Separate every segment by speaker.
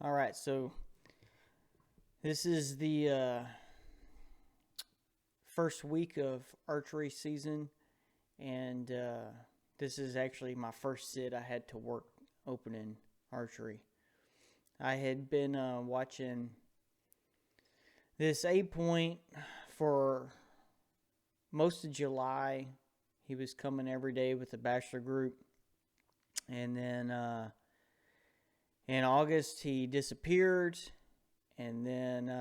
Speaker 1: All right, so this is the first week of archery season, and this is actually my first sit I had to work opening archery. I had been watching this 8-point for most of July. He was coming every day with the bachelor group, and then in August he disappeared, and then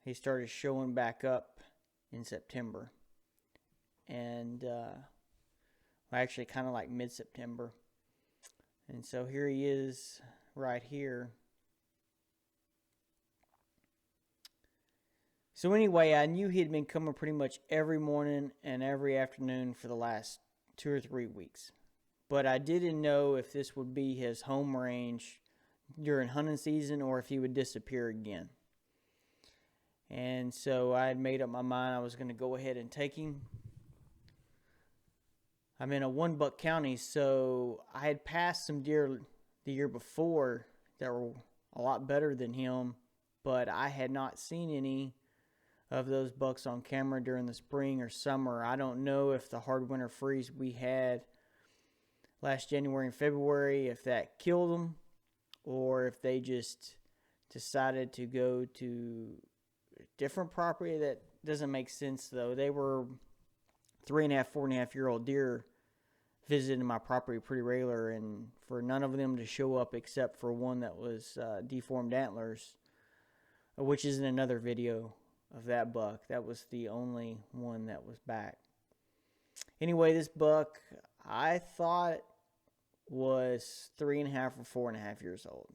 Speaker 1: he started showing back up in September, and actually kind of like mid-September. And so here he is right here. So anyway, I knew he had been coming pretty much every morning and every afternoon for the last 2 or 3 weeks. But I didn't know if this would be his home range during hunting season or if he would disappear again. And so I had made up my mind I was going to go ahead and take him. I'm in a one-buck county, so I had passed some deer the year before that were a lot better than him, but I had not seen any of those bucks on camera during the spring or summer. I don't know if the hard winter freeze we had last January and February, if that killed them, or if they just decided to go to a different property. That doesn't make sense, though. They were 3.5, 4.5-year-old deer visiting my property pretty regular, and for none of them to show up except for one that was deformed antlers, which is in another video of that buck. That was the only one that was back. Anyway, this buck I thought was 3.5 or 4.5 years old.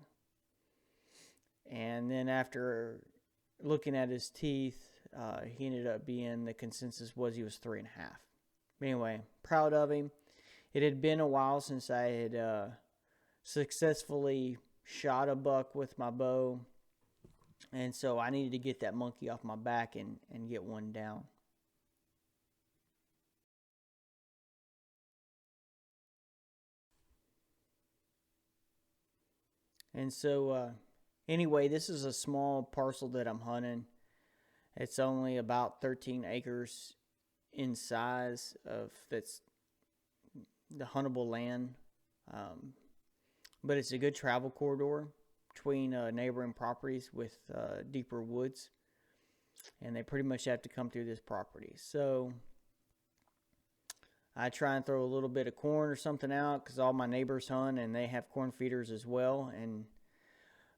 Speaker 1: And then after looking at his teeth, he ended up being, the consensus was he was 3.5. Anyway, proud of him. It had been a while since I had successfully shot a buck with my bow. And so I needed to get that monkey off my back and get one down. And so anyway, this is a small parcel that I'm hunting. It's only about 13 acres in size. That's the huntable land. But it's a good travel corridor between neighboring properties with deeper woods. And they pretty much have to come through this property. So I try and throw a little bit of corn or something out because all my neighbors hunt and they have corn feeders as well. And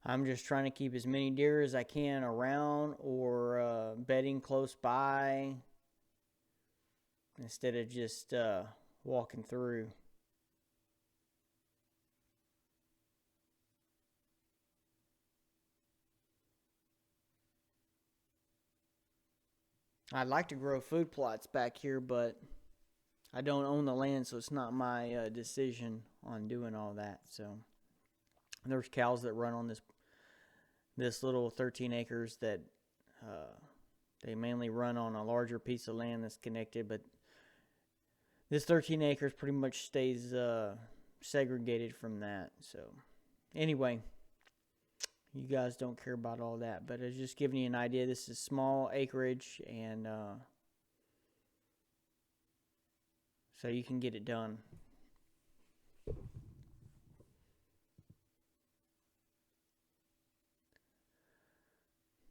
Speaker 1: I'm just trying to keep as many deer as I can around or bedding close by instead of just walking through. I'd like to grow food plots back here, but I don't own the land, so it's not my decision on doing all that. So there's cows that run on this little 13 acres that they mainly run on a larger piece of land that's connected, but this 13 acres pretty much stays segregated from that. So anyway, you guys don't care about all that, but it's just giving you an idea. This is small acreage, and so you can get it done.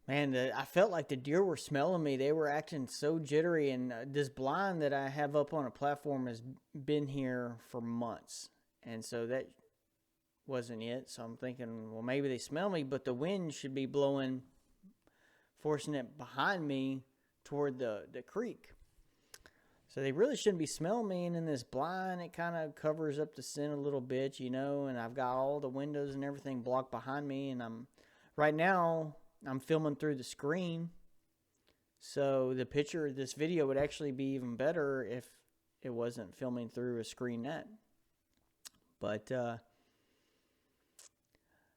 Speaker 1: Man, I felt like the deer were smelling me. They were acting so jittery, and this blind that I have up on a platform has been here for months, and so that wasn't it. So I'm thinking, well, maybe they smell me, but the wind should be blowing, forcing it behind me toward the creek. So they really shouldn't be smelling me, and in this blind, it kind of covers up the scent a little bit, and I've got all the windows and everything blocked behind me, and right now I'm filming through the screen, so the picture, this video would actually be even better if it wasn't filming through a screen net. But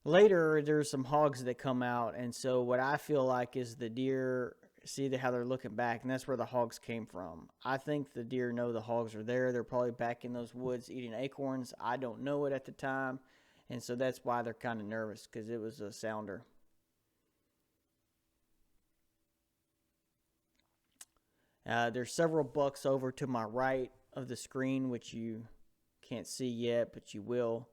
Speaker 1: later, there's some hogs that come out, and so what I feel like is the deer see how they're looking back, and that's where the hogs came from. I think the deer know the hogs are there. They're probably back in those woods eating acorns. I don't know it at the time, And so that's why they're kind of nervous, because it was a sounder. There's several bucks over to my right of the screen, which you can't see yet, but you will.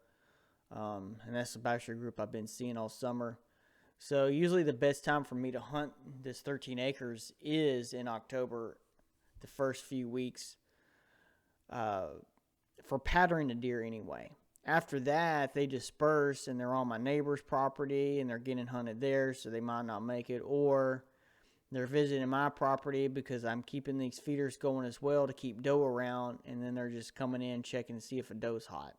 Speaker 1: And that's the bachelor group I've been seeing all summer. So usually the best time for me to hunt this 13 acres is in October, the first few weeks, for patterning the deer anyway. After that, they disperse and they're on my neighbor's property and they're getting hunted there, so they might not make it. Or they're visiting my property because I'm keeping these feeders going as well to keep doe around, and then they're just coming in checking to see if a doe's hot.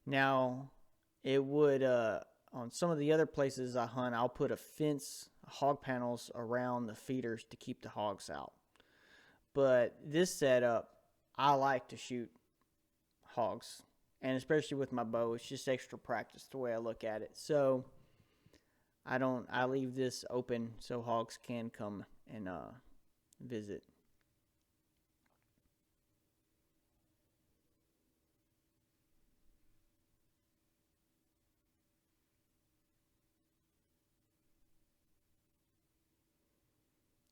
Speaker 1: Now, it would, on some of the other places I hunt, I'll put a fence, hog panels around the feeders to keep the hogs out. But this setup, I like to shoot hogs, and especially with my bow, it's just extra practice the way I look at it. So I leave this open so hogs can come and visit.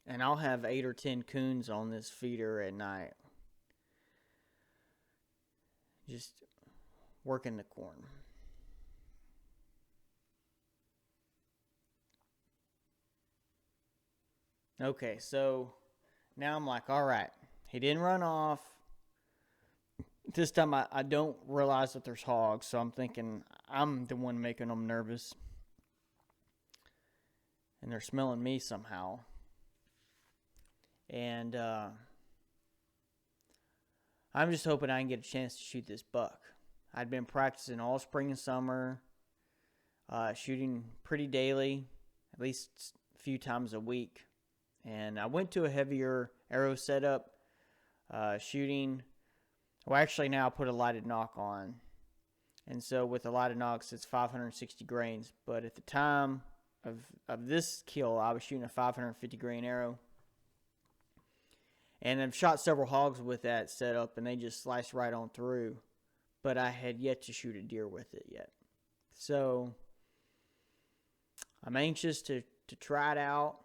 Speaker 1: And I'll have 8 or 10 coons on this feeder at night, just working the corn. Okay, so now I'm like, all right, he didn't run off. This time I don't realize that there's hogs, so I'm thinking I'm the one making them nervous. And they're smelling me somehow. And I'm just hoping I can get a chance to shoot this buck. I'd been practicing all spring and summer, shooting pretty daily, at least a few times a week. And I went to a heavier arrow setup, shooting. Well, actually now I put a lighted knock on. And so with the lighted knocks, it's 560 grains. But at the time of this kill, I was shooting a 550 grain arrow. And I've shot several hogs with that setup, and they just sliced right on through. But I had yet to shoot a deer with it yet. So I'm anxious to try it out.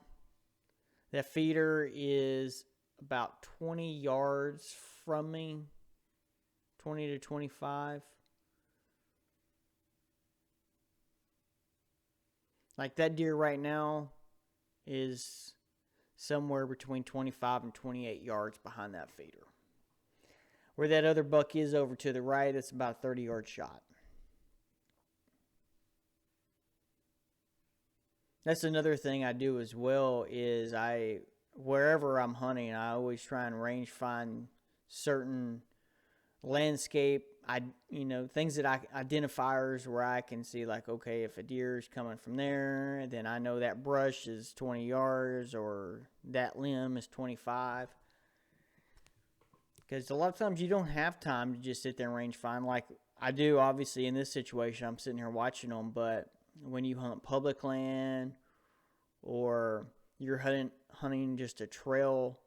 Speaker 1: That feeder is about 20 yards from me, 20 to 25. Like that deer right now is somewhere between 25 and 28 yards behind that feeder. Where that other buck is over to the right, it's about a 30-yard shot. That's another thing I do as well is wherever I'm hunting, I always try and range find certain landscape, things that identifiers where I can see, like, okay, if a deer is coming from there, then I know that brush is 20 yards or that limb is 25. Because a lot of times you don't have time to just sit there and range find. Like I do, obviously, in this situation, I'm sitting here watching them, but when you hunt public land or you're hunting just a trail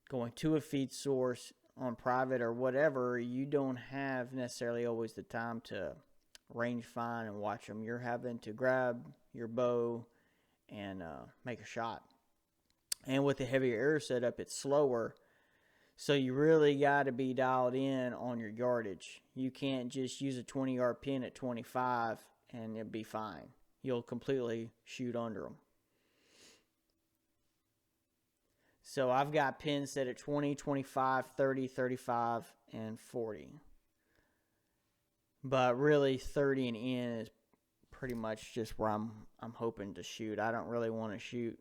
Speaker 1: going to a feed source on private or whatever, you don't have necessarily always the time to range find and watch them. You're having to grab your bow and make a shot. And with the heavier arrow setup, it's slower. So you really got to be dialed in on your yardage. You can't just use a 20-yard pin at 25 and it'll be fine. You'll completely shoot under them. So I've got pins set at 20, 25, 30, 35, and 40. But really 30 and in is pretty much just where I'm hoping to shoot. I don't really want to shoot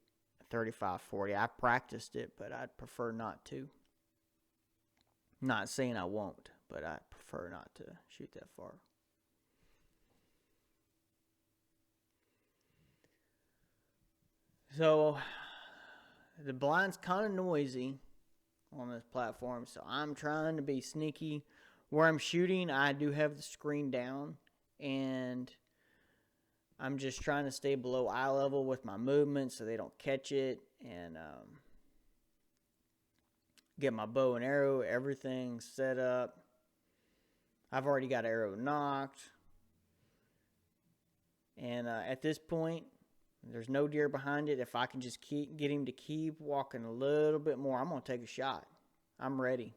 Speaker 1: 35, 40. I practiced it, but I'd prefer not to. Not saying I won't, but I prefer not to shoot that far. So the blind's kind of noisy on this platform, so I'm trying to be sneaky. Where I'm shooting, I do have the screen down, and I'm just trying to stay below eye level with my movement so they don't catch it. And get my bow and arrow, everything set up. I've already got arrow nocked. And at this point, there's no deer behind it. If I can just get him to keep walking a little bit more, I'm going to take a shot. I'm ready.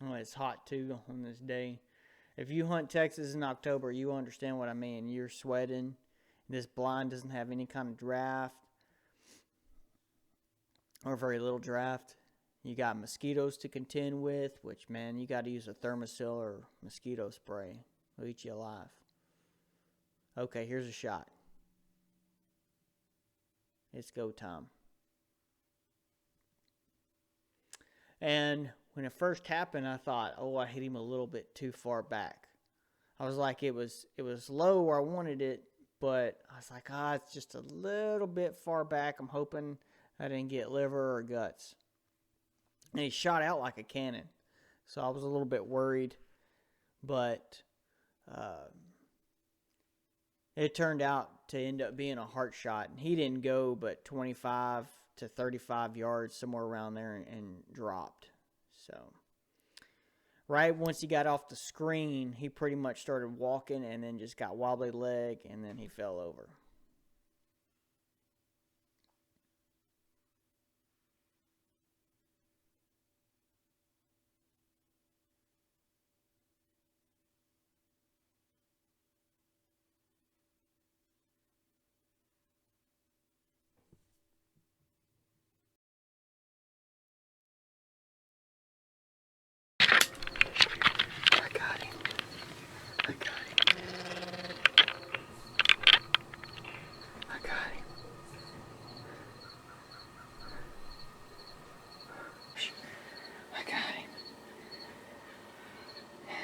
Speaker 1: Oh, it's hot too on this day. If you hunt Texas in October, you understand what I mean. You're sweating. This blind doesn't have any kind of draft or very little draft. You got mosquitoes to contend with, which, man, you got to use a Thermacell or mosquito spray. It'll eat you alive. Okay, here's a shot. It's go time. And when it first happened, I thought, oh, I hit him a little bit too far back. I was like, it was low where I wanted it, but I was like, it's just a little bit far back. I'm hoping I didn't get liver or guts. And he shot out like a cannon. So I was a little bit worried, but it turned out to end up being a heart shot. And he didn't go but 25 to 35 yards, somewhere around there, and dropped. So right once he got off the screen, he pretty much started walking and then just got wobbly leg, and then he fell over.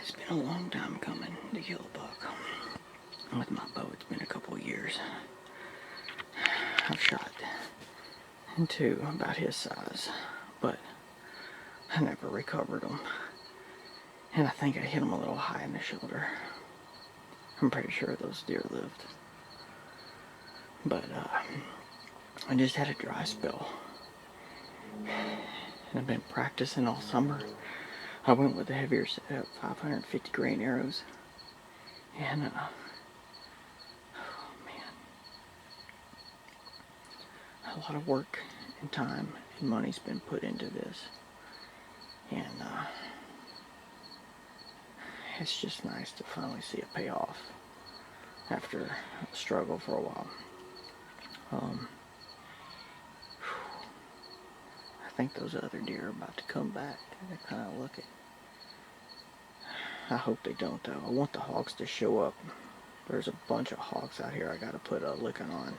Speaker 1: It's been a long time coming to kill a buck. With my bow, it's been a couple years. I've shot two about his size, but I never recovered them. And I think I hit him a little high in the shoulder. I'm pretty sure those deer lived. But I just had a dry spell. And I've been practicing all summer. I went with a heavier setup, 550 grain arrows. And, oh man. A lot of work and time and money's been put into this. And, it's just nice to finally see it pay off after a struggle for a while. I think those other deer are about to come back. They're kind of looking. I hope they don't, though. I want the hogs to show up. There's a bunch of hogs out here I gotta put a licking on.